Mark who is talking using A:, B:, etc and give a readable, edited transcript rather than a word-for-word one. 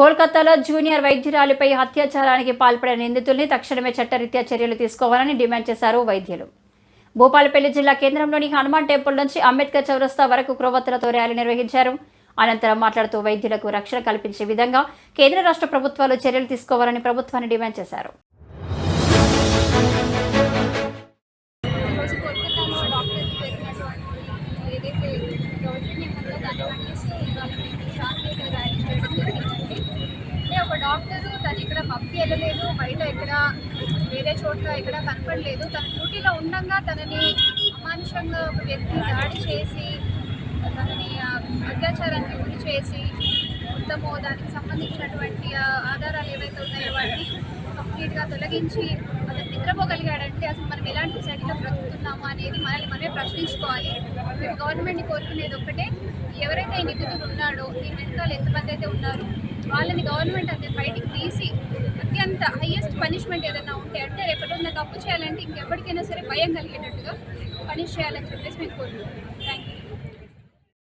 A: కోల్కతాలో జూనియర్ వైద్యురాలిపై అత్యాచారానికి పాల్పడిన నిందితుల్ని తక్షణమే చట్టరీత్యా చర్యలు తీసుకోవాలని డిమాండ్ చేశారు వైద్యులు. భూపాలపల్లి జిల్లా కేంద్రంలోని హనుమాన్ టెంపుల్ నుంచి అంబేద్కర్ చౌరస్తా వరకు క్రొవ్వొత్తులతో ర్యాలీ నిర్వహించారు. అనంతరం మాట్లాడుతూ వైద్యులకు రక్షణ కల్పించే విధంగా కేంద్ర రాష్ట్ర ప్రభుత్వాలు చర్యలు తీసుకోవాలని ప్రభుత్వాన్ని డిమాండ్ చేశారు.
B: ఒక డాక్టరు తను ఇక్కడ పబ్కి వెళ్ళలేదు, బయట ఎక్కడ వేరే చోట్ల ఎక్కడ కనపడలేదు. తన డ్యూటీలో ఉండగా తనని అమానుషంగా ఒక వ్యక్తి దాడి చేసి తనని అత్యాచారానికి గురి చేసి మొత్తము దానికి సంబంధించినటువంటి ఆధారాలు ఏవైతే ఉన్నాయో వాటిని కంప్లీట్గా తొలగించి అతను నిద్రపోగలిగాడంటే అసలు మనం ఎలాంటి సొసైటీలో బ్రతుకుతున్నాము అనేది మనల్ని మనమే ప్రశ్నించుకోవాలి. మేము గవర్నమెంట్ని కోరుకునేది ఒక్కటే, ఎవరైతే ఈ నిందితుడు ఉన్నాడో దీని వెనకాల ఎంతమంది అయితే ఉన్నారో వాళ్ళని గవర్నమెంట్ అంతే బయటికి తీసి అత్యంత హైయెస్ట్ పనిష్మెంట్ ఏదైనా ఉంటే అంటే రేపటి ఉన్న తప్పు చేయాలంటే ఇంకెప్పటికైనా సరే భయం కలిగేటట్టుగా పనిష్ చేయాలని చెప్పేసి మేము కోరుకుంటున్నాం.